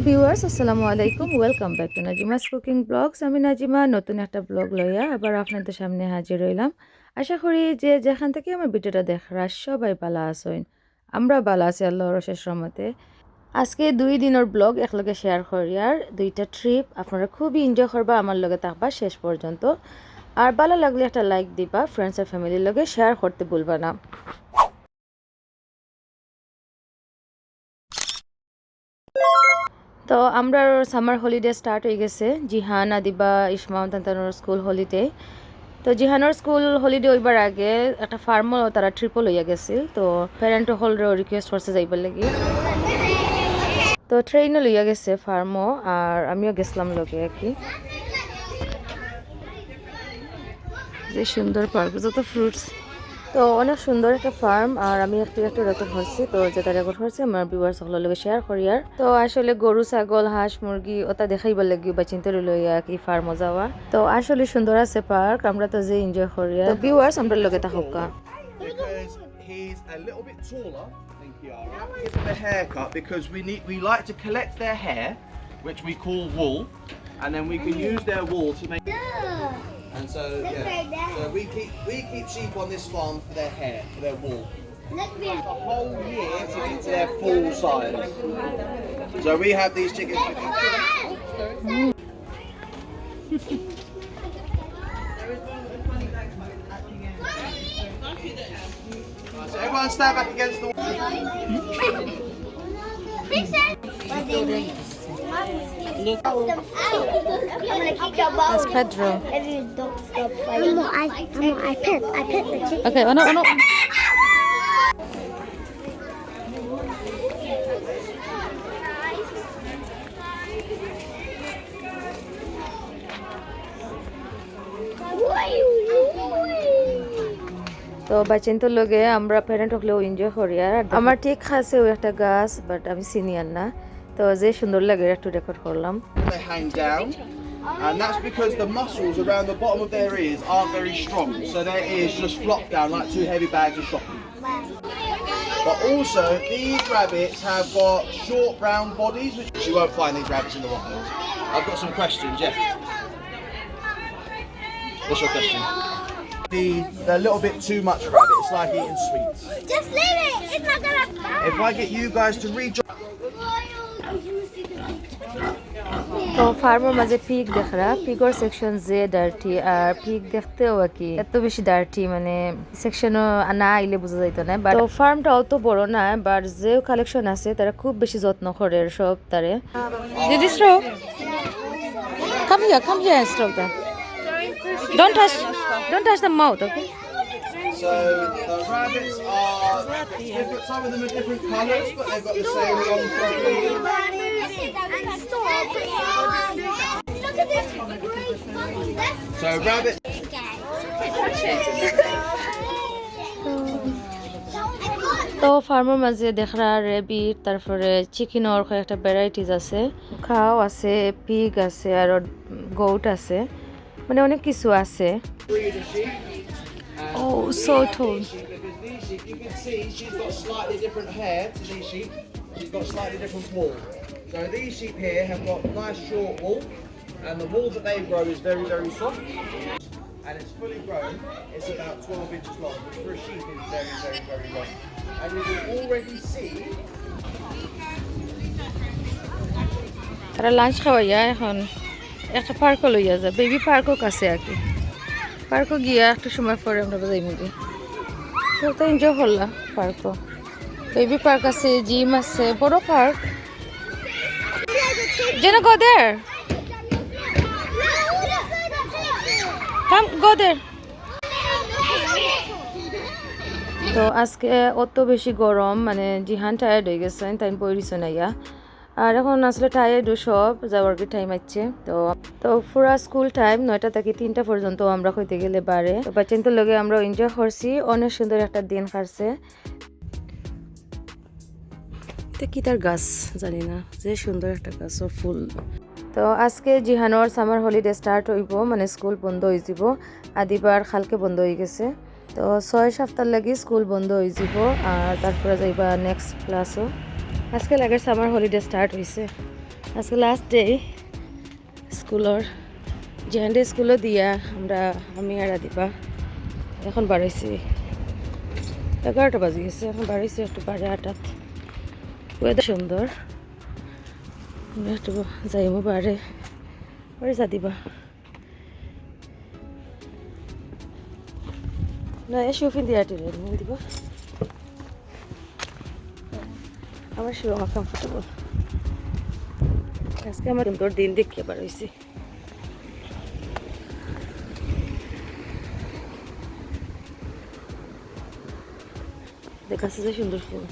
Viewers আসসালামু আলাইকুম, welcome back to Nazima's cooking blogs. আমি নাজিমা নতুন একটা ব্লগ লইয়া আবার আপনাদের সামনে হাজির হইলাম। আশা করি যে যেখান থেকে আমার ভিডিওটা দেখরা সবাই ভালো আছেন। আমরা ভালো আছি আল্লাহর অশেষ রহমতে। আজকে 2 দিনের ব্লগ একলগে শেয়ার করি আর 2টা ট্রিপ আপনারা খুবই এনজয় করবা, আমার লগে থাকবা শেষ পর্যন্ত। আর ভালো লাগলে একটা লাইক দিবা, ফ্রেন্ডস আর ফ্যামিলির লগে শেয়ার করতে ভুলবা না। তো আমরা সামার হলিডে স্টার্ট হয়ে গেছে। জিহান আদিবা ইসমাম তান্তানোর স্কুল হলিডে। তো জিহানোর স্কুল হলিডে হইবার আগে একটা ফার্মও তারা ট্রিপও লইয়া গেছিল। তো প্যারেন্ট হলরেও রিকোয়েস্ট করছে যাইবার লাগি। তো ট্রেনও লইয়া গেছে ফার্মও, আর আমিও গেছিলাম লগে আর কি। যে সুন্দর পার্ক, যত ফ্রুটস, তো অনেক সুন্দর একটা ফার্ম। আর আমি একটু রেকর্ড করছি, তো যেটা রেকর্ড করছি আমার ভিউয়ার্স সকলের লগে শেয়ার করি। আর তো আসলে গরু ছাগল হাঁস মুরগি ওটা দেখাইবার লাগি বা চিন্তা লইয়া কি ফার্মও যাওয়া। তো আসলে সুন্দর আছে পার্ক, আমরা তো যে এনজয় করি। তো ভিউয়ার্স আমরা লগে থাকুকা। Because he's a little bit taller than Kiara. Give him a haircut because we like to collect their hair, which we call wool, and then we can use their wool to make. And so so we keep sheep on this farm for their hair, for their wool. The whole year to get to their full size. So we have these chickens. So everyone stand back against the wall. That's Pedro. I pet the chicken. Okay, ano. তো বাচ্চাদের লগে আমরা parent হলেও enjoy করি। আর আমার ঠিক আছে ওই একটা গাছ, বাট আমি সিনিয়র না, তো যে সুন্দর লাগে একটু রেকর্ড করলাম। They hang down, and that's because the muscles around the bottom of their ears aren't very strong, so their ears just flop down like two heavy bags of shopping. But also, these rabbits have got short brown bodies, which you won't find these rabbits in the wild. I've got some questions, yeah. What's your question? They're a little bit too much rabbit. It's like eating sweets. Just leave it. It's not gonna. If I get you guys to rejoin. তো ফার্মের মাঝে pig দেখরা, পিগর section যে dirty, আর pig দেখতেও কি এত বেশি dirty, মানে সেকশনও না আইলে বোঝা যাইতো না। বাট ফার্মটা অত বড় না, বাট যে কালেকশন আছে তারা খুব বেশি যত্ন করে সব তারে। দিদি স্ট্রো, come here and stroke them. Don't touch the mouth, okay? So the rabbits are different. Some of them are different colours, but they've got the same long front legs. Look at this great bunny. So rabbits. তো ফার্মের মাঝে দেখরা rabbit, তারপরে চিকেনের কয়েকটা varieties আছে, খাও আছে, pig আছে, আর গোট আছে, মানে অনেক কিছু আছে। Oh, so tall. Because these sheep, you can see she's got slightly different hair to these sheep. She's got slightly different wool. So these sheep here have got nice short wool, and the wool that they grow is very, very soft. And it's fully grown. It's about 12 inches long, which for a sheep is very, very, very long. And you can already see. তারা lunch খাওয়াইয়া এখন একটা পার্কও লইয়া যায়, baby পার্কও কাছে আর কি। পার্কও গিয়া একটু সময় পরে আমরা যাই মিলি, তো এনজয় করলাম। পার্কও বেবি পার্ক আছে, জিম আছে, বড় পার্ক। যেন go there, come go there. তো আজকে অত বেশি গরম, মানে জিহান টায়ার্ড হয়ে গেছেন, তাই বইরিছে না ইয়া। আর এখন আসলে টায়ার্ডও সব, যাওয়ার কি টাইম আছে। তো পুরা স্কুল টাইম 9টা থেকে 3টা পর্যন্ত আমরা হইতে গেলে বারে। তো বাচ্চাদের লগে আমরা এনজয় করছি, অনেক সুন্দর একটা দিন কাটছে। এটা কি তার গাছ জানি না, যে সুন্দর একটা গাছ ও ফুল। তো আজকে জিহানোর সামার হলিডে স্টার্ট হইব, মানে স্কুল বন্ধ হয়ে যাব। আদিবার খালকে বন্ধ হয়ে গেছে, তো 6 সপ্তাহ লাগি স্কুল বন্ধ হয়ে যাব, আর তারপরে যাইবা নেক্সট ক্লাসও। আজকে লাগে সামার হলিডে স্টার্ট হয়েছে। আজকে লাস্ট ডে স্কুলের জিহানডে স্কুলে দিয়া আমি আর দিবা এখন বাড়াইছি 11টা বাজে গেছে এখন বাড়াইছি একটু 8:30 ওয়েদার সুন্দর আমি একটু যাইমো বাড়ে যা দিবা না এ শুফিন দিয়া টিরে দিবা আমার শুরু আমার কমফোর্টেবল আজকে আমার সুন্দর দিন দেখে বাড়াইছি দেখাচ্ছে যে সুন্দর ফুল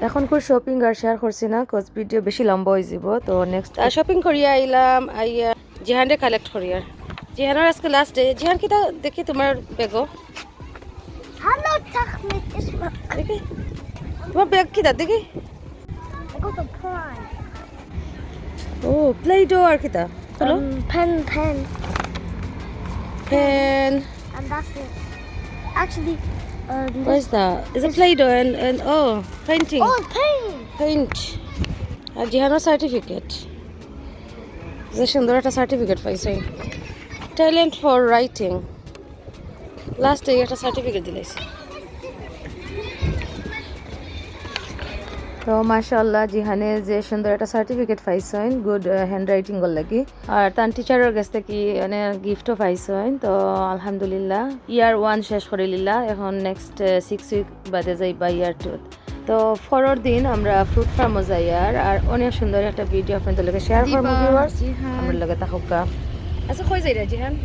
এখন খুব শপিং আর শেয়ার করছি না কজ ভিডিও বেশি লম্বা হয়ে যাব তো নেক্সট শপিং করিয়া আইলাম আইয়া জিহানরে কালেক্ট করিয়ার জিহানের আজকে লাস্ট ডে জিহান কিটা দেখি তোমার বেগো Hallo, Tag mit Isma. দেখি তোমার ব্যাগ কিটা দেখি I got a prize. ও প্লে ডো আর কিটা হলো Pen. Pen And that's it. Actually, what is that is it play doh and oh painting oh, paint. Paint আর জিহানের সার্টিফিকেট যে সুন্দর একটা সার্টিফিকেট পাইছে ট্যালেন্ট ফর রাইটিং লাস্টে একটা সার্টিফিকেট দিলাইছে তো মাশাআল্লাহ জিহানে যে সুন্দর একটা সার্টিফিকেট পাইছেন গুড হ্যান্ড রাইটিং এর লাগি আর তার টিচারের কাছ থেকে মানে গিফটও পাইছেন তো আলহামদুলিল্লাহ ইয়ার 1 শেষ করে লিলা এখন নেক্সট 6 উইক বাদে যাইবা ইয়ার 2 তো পরের দিন আমরা ফ্রুট ফার্মে যাই আর অনেক সুন্দর একটা ভিডিও আপনাদের লগে শেয়ার করব ভিউয়ার্স আমার লগে থাকুকা আচ্ছা কই যাই রে জিহান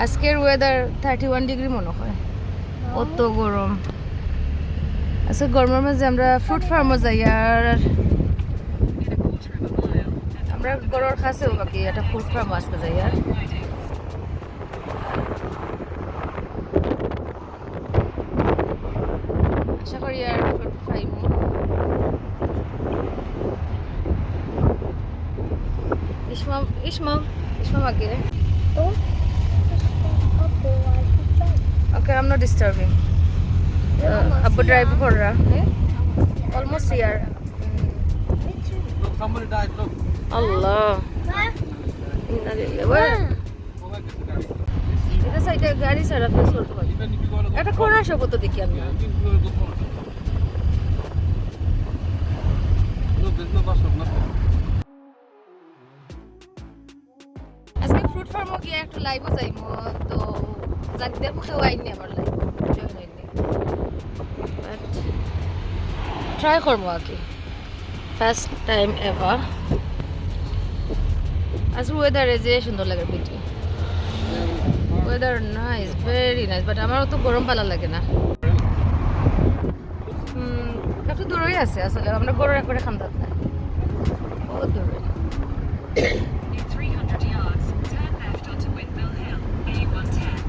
আজকের ওয়েদার 31 ডিগ্রি মনে হয় অত গরম আচ্ছা গরমের মাঝে আমরা ফ্রুট ফার্মে যাই আর আমরা গরুর কাছেও বাকি একটা ফ্রুট ফার্ম আসতে যাই আর আশা করি আর ফ্রুট পাইমু ইসমা আগে Oh. Okay, I'm not disturbing. Abu drive for her. Almost here. Look, somebody died, look. Allah. Inna lillahi wa এটা সাইডে গাড়ি ছাড়া ফেস করতে পারি Even if you go to এটা কোনা শব্দ দেখি আমি yeah, even if you go to look, there's no bus stop, nothing. আজকে ফ্রুট ফার্মে গিয়ে একটু লাইভও যাইমু তো যাক দেখো কেউ আইনি আমার লাইভ জয়েন হইনি বাট ট্রাই করবো আর কি ফার্স্ট টাইম এভার আজ ওয়েদারে যে সুন্দর লাগে video weather nice very nice but আমারও তো গরম ভালো লাগে না একটু দূরেই আছে আসলে আমরা গরম একবারে খান্দাত না বহুত দূরে In 300 yards, turn left onto Windmill Hill, A110.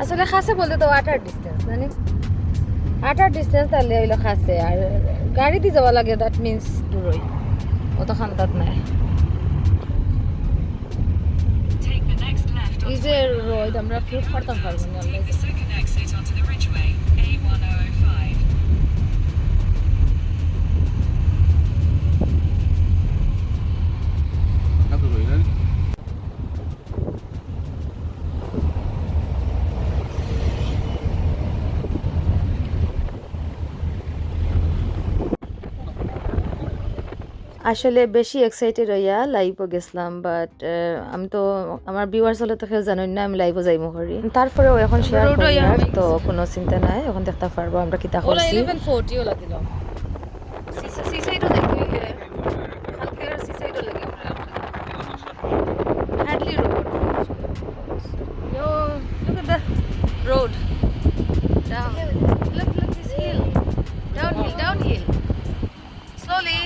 আসলে খাসে বলতে তো 8 ডিস্টেন্স জানি 8 ডিস্টেন্স তাহলে হইলো খাসে আর গাড়ি দিয়ে যাওয়া লাগে দ্যাট মিন্স দূরই অত খান্দাত নাই Take the next left এই onto যে রোদ আমরা ফ্রুট ফাড়তাম পারবো না Take the second exit onto the Ridgeway, A1005. Hadi go, you আসলে বেশি এক্সাইটেড হইয়া লাইভও গেছিলাম বাট আমি তো আমার ভিউয়ার্স হলে তো কেউ জানেন না আমি লাইভও যাইমু করি তারপরেও এখন শেয়ার করি আর তো কোনো চিন্তা নাই এখন দেখতে পারবো আমরা কিতা করছি 11:40 ওলা দিলাম সিসাইডও দেখি কালকে সিসাইডও লাগে আমরা Hadley road yo look at the road down look this hill downhill slowly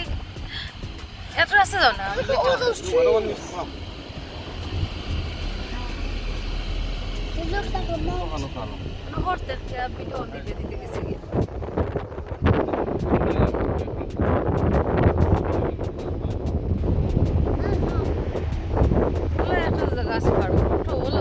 এত রাস্তা যাও না Look at all those trees. It looks like a mountain. নহরতে ভিডিও দিতে গেছে গিয়ে ওলা একটা জায়গা আছে পারবো তো ওলা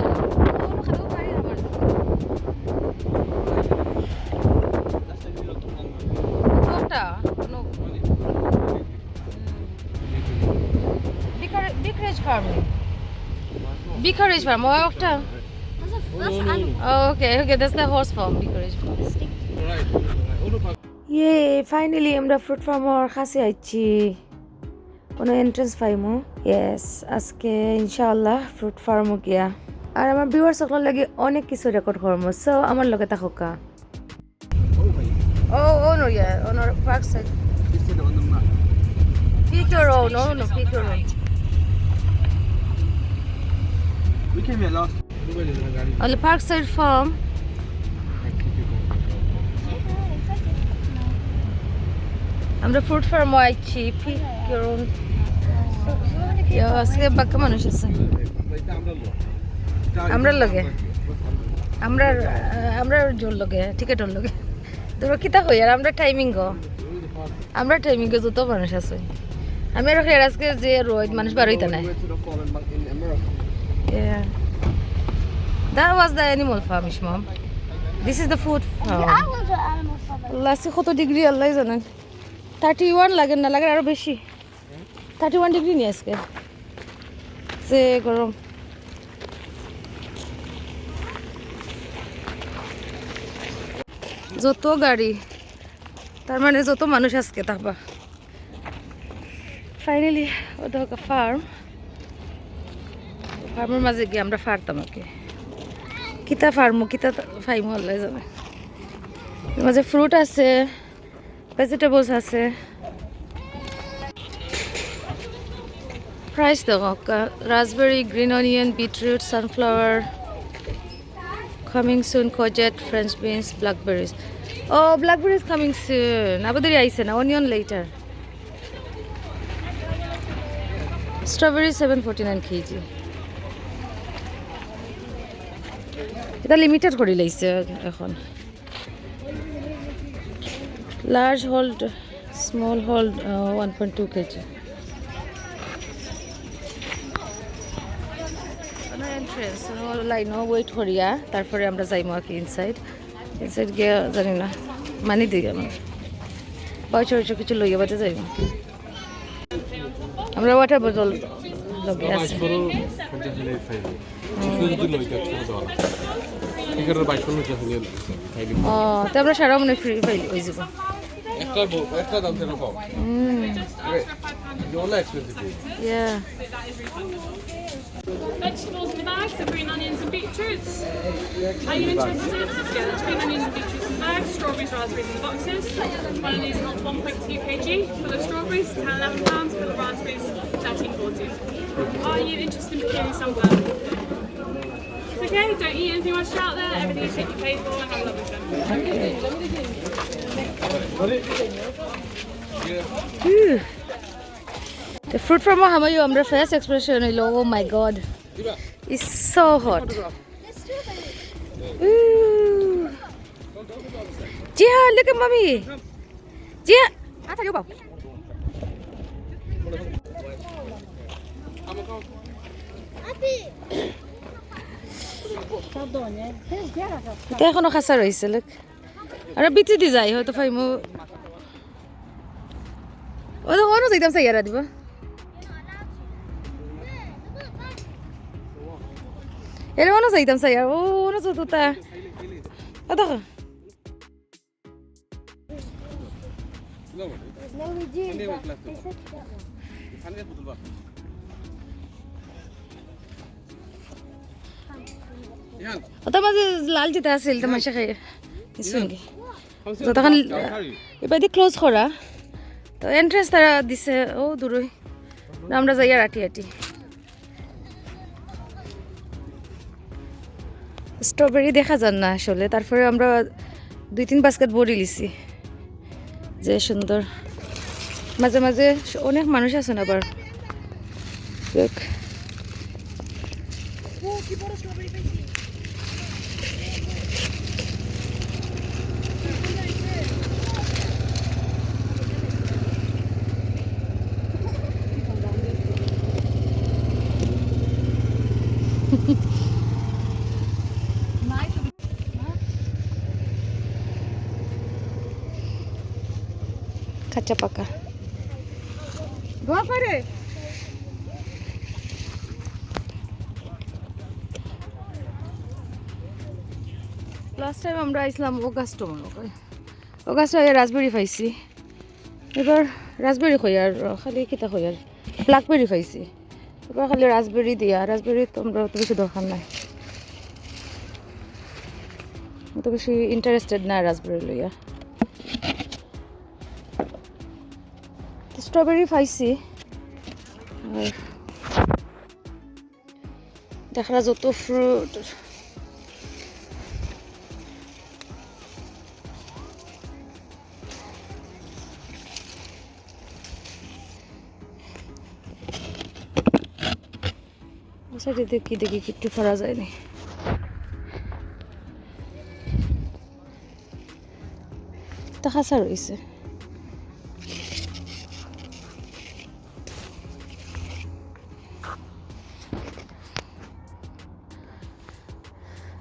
Bicourage farm. Oh, okay. That's an animal. Oh, okay, that's the horse farm, Bicourage farm. Yay, finally আমরা fruit farm এর কাছে আইছি। কোনো এন্ট্রান্স পাইমু? Yes, আজকে ইনশাআল্লাহ fruit farm গিয়া। আর আমার ভিউয়ার্স সকল লাগি অনেক কিছু রেকর্ড করমু। সো আমার লগে থাকুকা। Oh, no, yeah, on our park side. Pick your own, no, pick your own. We came here last. On the park side farm. আমরা fruit farm আইছি, pick your own. আজকে বাক্কা মানুষ আছে। আমরা লগে। আমরা জোর লগে, টিকেটর লগে। তোরা কিতা হই আর আমরা টাইমিং গো। আমরা টাইমিং গো যত মানুষ আছে। আমি আর হের আজকে যে রোদ মানুষ বার হইতা নাই। Yeah. That was the animal farm, Mom. This is the food farm. I went to an animal farm. Lassi কত ডিগ্রি আল্লাহ জানেন 31 লাগে না লাগে আরো বেশি 31 ডিগ্রি নিয়ে আজকে সে গরম যত গাড়ি তার মানে যত মানুষ আজকে থাকবা ফাইনালি ওটা ফার্মের মাঝে গিয়ে আমরা ফারতাম ওকে কিতা ফার্মো কিতা ফাইমো আল্লাহ জানে মাঝে ফ্রুট আছে ভেজিটেবলস আছে প্রাইস দেখো raspberry green onion beetroot sunflower coming soon courgette french beans blackberries oh blackberries coming soon abadari aise na onion later strawberry 749 kg এটা লিমিটেড করে লাইছে এখন large hold small hold 1.2 kg entrance line wait করিয়া তারপরে আমরা যাইমু আর কি inside গিয়ে জানি না মানি দিই আমার পয়সা কিছু লইয়া বাজে যাইমু আমরা ওয়াটার বোতল লগে আছে ও তো আমরা সারা মনে ফ্রি পাই হয়ে যাব একটা দাম থেকে পাও জোলা expensive yeah Vegetables in bags, so green onions and beetroots. Are you interested in that? Yeah, there's green onions and beetroots in bags, strawberries, raspberries in boxes. One of these holds 1.2 kg. For the strawberries, £11. For the raspberries, £13.40. Are you interested in procuring sunflower? It's okay, don't eat anything much out there. Everything is taken paid for and have a lovely time. The fruit from Hamayu, our first expression, oh my god, it's so hot. Ooh. Jia, look at mommy. Jia, I tell you about. Ito ako nakasara isa, look. Ara biti di jai ho to fai mo. Odo ono jaidam sa yara diba. Ele ono jaidam sa yara. Ono so tuta. Odo ka. ওটা মাঝে লাল যেটা আছিল তামাশা খাই শুনগে তো তখন এবার দিয়ে ক্লোজ করা তো এন্ট্রেন্স তারা দিছে ও দূরই আমরা যাই আর আটি স্ট্রবেরি দেখা যান না আসলে তারপরে আমরা 2-3 বাস্কেট বড়ি লিছি যে সুন্দর মাঝে মাঝে অনেক মানুষ আছেন আবার দেখ কাঁচা পাকা ধোয়া করে লাস্ট টাইম আমরা আইছিলাম অগাস্ট মনে হয় অগাস্ট হয়ে রাসবেরি পাইছি এবার রাসবেরি খই আর খালি কিতা খই আর ব্ল্যাকবেরি পাইছি এবার খালি রাসবেরি দিয়া রাসবেরি তো আমরা অত বেশি দরকার নাই অত বেশি ইন্টারেস্টেড না রাসবেরি লইয়া স্ট্রবেরি পাইছি আর দেখা যত ফ্রুট সাইডে দেখি একটু ফরা যায়নি তা খাসা রয়েছে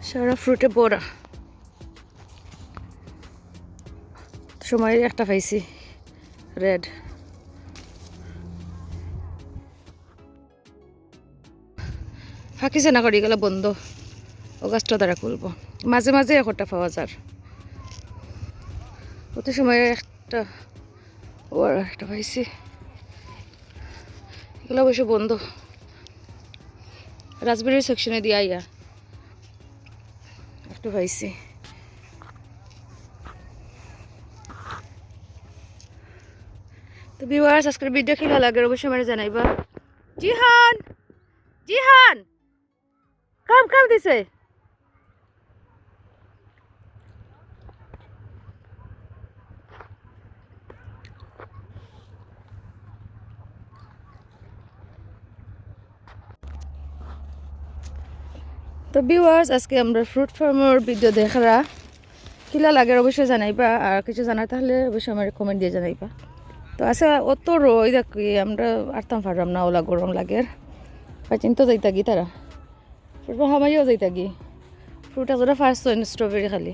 সারা ফ্রুটে বড়া সময় একটা পাইছি রেড ফাঁকিছে না করি গেলে বন্ধ অগাস্ট দ্বারা খুলবো মাঝে মাঝে একটা পাওয়া যার অত সময় একটা ওর একটা পাইছি এগুলো অবশ্য বন্ধ রাসবেরির সেকশনে দিয়ে আইয়া একটু পাইছি তো ভিউয়ার্স আজকের ভিডিও কি ভালো লাগে অবশ্যই আমার জানাইবা জিহান জিহান কাম দিছে তো ভিউয়ার্স আজকে আমরা ফ্রুট ফার্মের ভিডিও দেখারা কিলা লাগে অবশ্যই জানাইবা আর কিছু জানার তাহলে অবশ্যই আমার কমেন্ট দিয়ে জানাইবা তো আচ্ছা অত রই দেখি আমরা আরতাম পারলাম না ওলা গরম লাগে চিন্তা যাইতা গি তারা ফ্রুট হামাইও যাইতা গি ফ্রুট আছে ফার্স্ট হয় স্ট্রবেরি খালি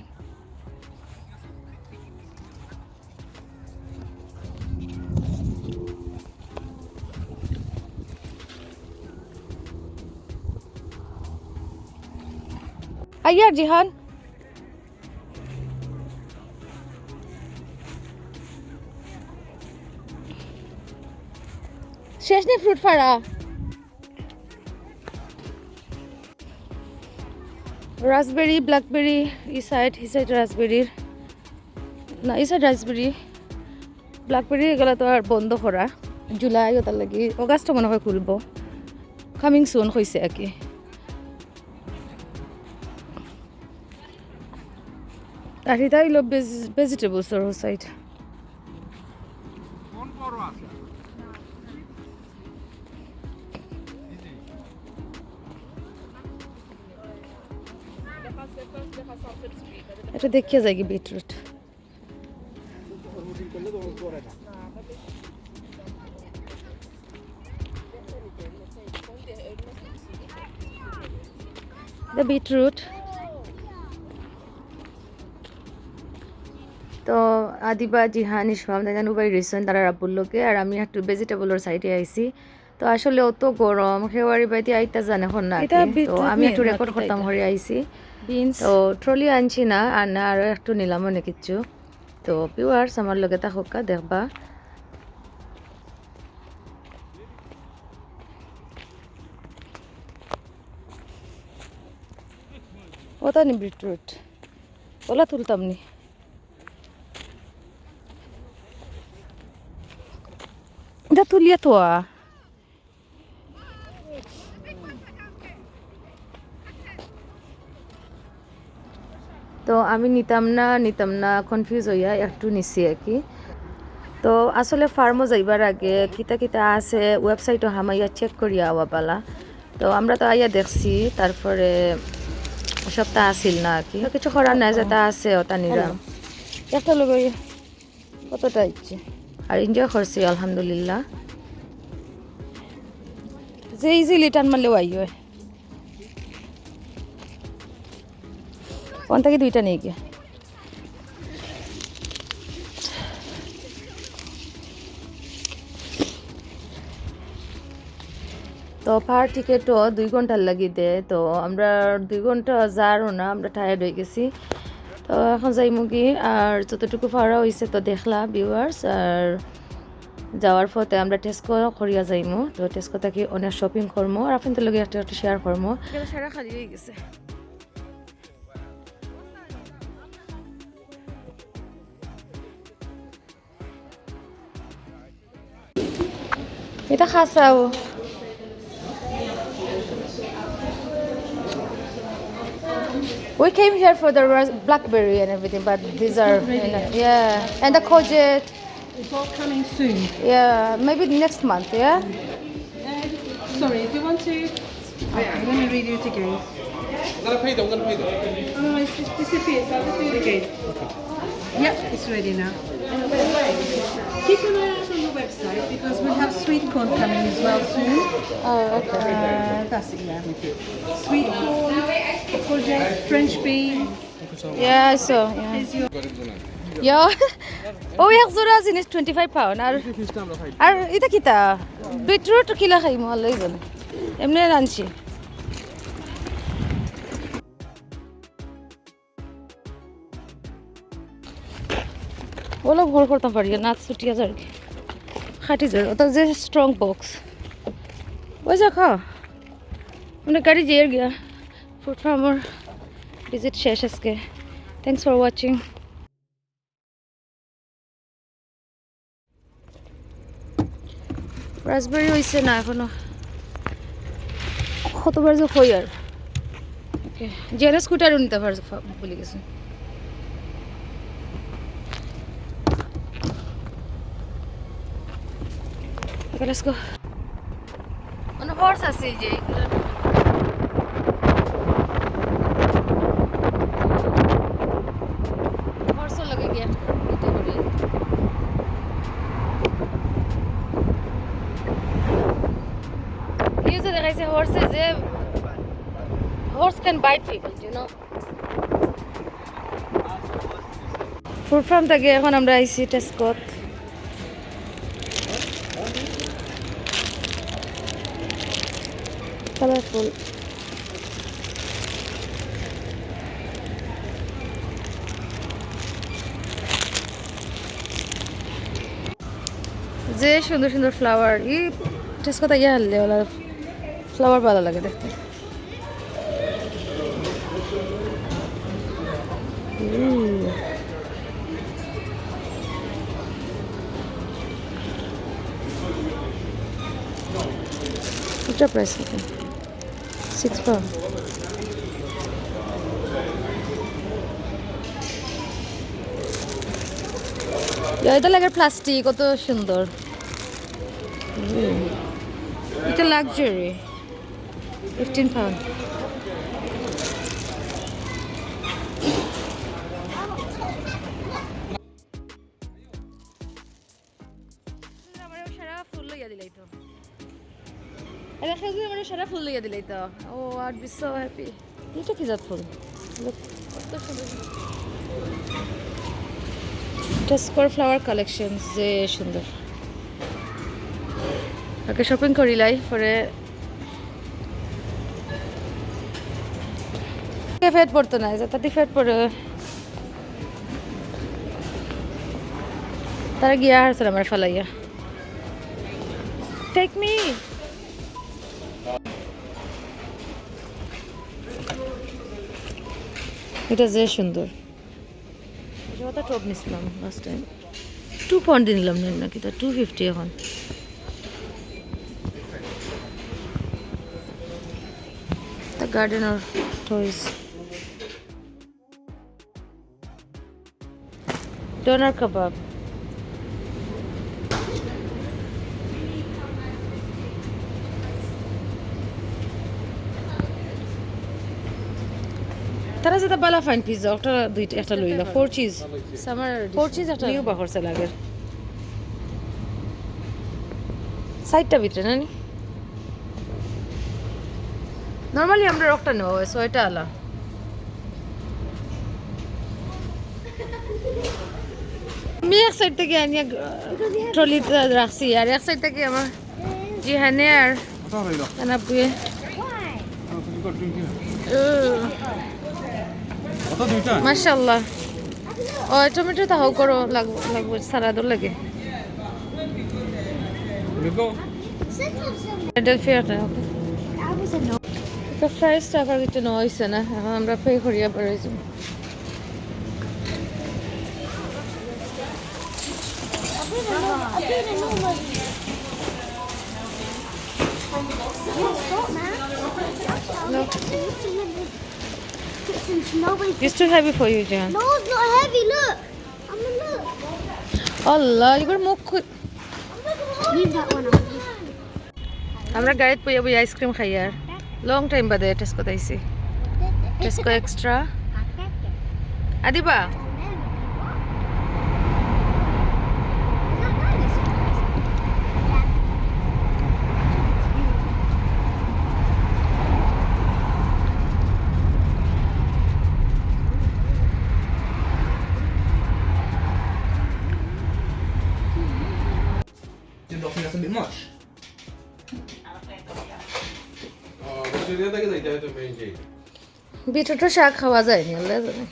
আইয়া জিহান শেষ নেই ফ্রুট ফাড়া রাসবেরি ব্ল্যাকবেরি ই সাইড রাসবেরির না ই সাইড রাসবেরি ব্ল্যাকবেরি এগুলো তো আর বন্ধ করা জুলাই ওটার লাগি অগাস্ট মনে হয় খুলব কামিং সুন হয়েছে আর কি আর এটা হইল ভেজিটেবলসর সাইড এটা দেখিয়ে যায় কি বিটরুট বিটরুট তো আদিবা জিহান ইসমাম দেখেন উবাই রয়েছেন তারা রাব্বুর লোকে আর আমি একটু ভেজিটেবলের সাইডে আইছি তো আসলে অত গরম খেওয়ারি বাইতে আইতা জানে হন না তো আমি একটু রেকর্ড করতাম হরে আইছি তো ট্রলি আনছি না আর না আরও একটু নিলাম অনেক কিছু তো ভিউয়ার্স আমার লগে থাকা দেখবা ওটা নি বিটরুট ওলা তুলতাম নি এটা তুলিয়া তো তো আমি নিতাম না কনফিউজ হইয়া একটু নিছি আর কি তো আসলে ফার্মও যাইবার আগে কিতা আছে ওয়েবসাইটও হামাইয়া চেক করিয়া আওয়া পালা তো আমরা তো আইয়া দেখছি তারপরে সবটা আসিল না আর কি কিছু করার নাই যেটা আছে ওটা নিলাম একটা লোক কতটা ইচ্ছে আর এনজয় করছি আলহামদুলিল্লাহ যে ইজিলি টান মারলেও আই হয় কোন থেকে দুইটা নিয়ে গিয়ে তো পার টিকেটও 2 ঘন্টার লাগি দেয় তো আমরা 2 ঘন্টা যারও না আমরা টায়ার্ড হয়ে গেছি তো এখন যাইমু কি আর যতটুকু পারা হয়েছে তো দেখলা ভিউয়ার্স আর যাওয়ার পথে আমরা টেস্কো করিয়া যাইমু তো টেস্কো থেকে অনেক শপিং করবো আর আপনাদের লগে একটা একটা শেয়ার করবো সারা খালি হয়ে গেছে এটা খাসাও We came here for the blackberry and everything, but these are, yeah, and the courgette, It's all coming soon. yeah, maybe next month, yeah? Sorry, if you want to... Okay, let me read it again. I'm gonna pay them. Otherwise, it disappears. I'll just do it again. Yep, it's ready now. Keep an eye out on the website because we'll have sweet corn coming as well soon. Oh, okay. That's it, yeah. Sweet corn, courgette, French beans. Yeah, I saw, yeah. Is your Yeah. Oh, এক জোড়া জিনিস 25 pound আর এটা কিতা beetroot কিলা খাইমু আল্লাহই জানে এমনি রানছি OLA ভর করতাম পারি না ছুটিয়া যার কি খাটি যার ওটা যে স্ট্রং বক্স ওই যা খা মানে গাড়ি যেয়ে গিয়া ফুড ফার্মার ভিজিট শেষ আজকে থ্যাংকস ফর ওয়াচিং রাসবেরি হয়েছে না এখনো কতবার যে হই আর জেনে স্কুটারও নিতে পারছো বলে গেছে let's go on a horse আছে যে horse লাগে গিয়া এটা করে Like I say, horse can bite people, you know. Food farm থেকে এখন আমরা আইছি টেস্কোত কালারফুল যে সুন্দর সুন্দর ফ্লাওয়ার ই টেস্কোতে গিয়ে হারলে ওলা ফ্লাওয়ার ভালো লাগে দেখতে এটা প্রাইস কত 6 পাউন্ড এটা লাগে প্লাস্টিক কত সুন্দর এটা লাক্সারি 15 pound. সারা ফুল লইয়া দিলাই তো ও আট বি সো হ্যাপি এটা কি জাত ফুল টেস্কোর ফ্লাওয়ার কালেকশন যে সুন্দর আগে শপিং করিলাই পরে ফেট পড়তো না তাতে ফেট পড়ে তারা গিয়া হারছিল আমার ফেলাইয়া টেক মি এটা যে সুন্দর এটা টপ নিছিলাম লাস্ট টাইম 2 পাউন্ড নিলাম নাকি তা 250 এখন the garden or toys doner kebab তারা যেটা বালা ফাইন পিজ্জা ওটা দুইটা একটা লইলা 4 চিজ সামার 4 চিজ একটা নিউ বাহর লাগে সাইডটা ভিতরে না নি নরমালি আমরা রকটা নেওয়া হয় ছয়টা আলা আমি এক সাইড থেকে আনিয়া ট্রলিতে রাখছি আর এক সাইড থেকে আমার জিহানে আর আনাবুয়ে মাশাআল্লাহ ও টমেটো তাহাও করো লাগবে সালাদও লাগে Lugo. ফিল্যাডেলফিয়াটা That was a no. একটা ফ্রাইস টাকার কিছু নেওয়া হয়েছে না এখন আমরা পে করিয়া বেরোইছি I didn't know. Stop, man. No. Since nobody. It's too heavy for you, Jan. No, it's not heavy. Look. I'm gonna look. Allah, you got মুখ Leave that one. আমরা গাড়িত বইয়া বইয়া আইসক্রিম খাই আর লং টাইম বাদে Tesco তাইছি Tesco extra Adiba Did not think that's a bit much. But you didn't think that to me, Jay. বিটুটো শাক খাওয়া যায়নি আল্লাহ জানে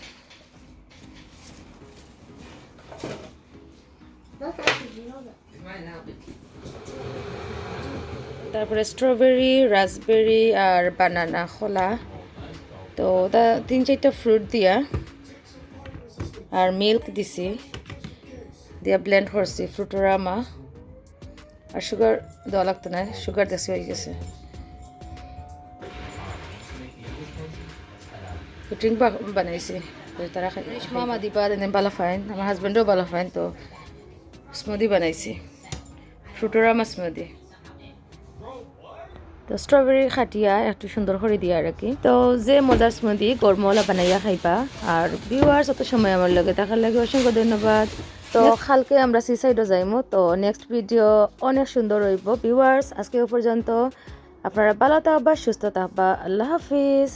তারপরে স্ট্রবেরি রাসবেরি আর বানানা খোলা তো ওটা 3-4টা ফ্রুট দিয়া আর মিল্ক দিছি দিয়া ব্লেন্ড করছি ফ্রুটোরামা আর সুগার দেওয়া লাগতো না সুগার দেশি হয়ে গেছে ড্রিঙ্ক বানাইছি তারা খাই মামা দিবা দেন বালা ফাইন আমার হাজব্যান্ডও বালা ফাইন তো স্মুদি বানাইছি ফ্রুটোরামা স্মুদি তো স্ট্রবেরি খাটিয়া একটু সুন্দর করে দিয়া আর কি তো যে মজার স্মুদি গরমওয়ালা বানাইয়া খাইবা আর ভিউয়ার্স অত সময় আমার লগে থাকার লাগে অসংখ্য ধন্যবাদ তো কালকে আমরা সি সাইডও যাইমু তো নেক্সট ভিডিও অনেক সুন্দর হইব ভিউয়ার্স আজকে পর্যন্ত আপনারা ভালো থাকবা সুস্থ থাকবা আল্লাহ হাফিজ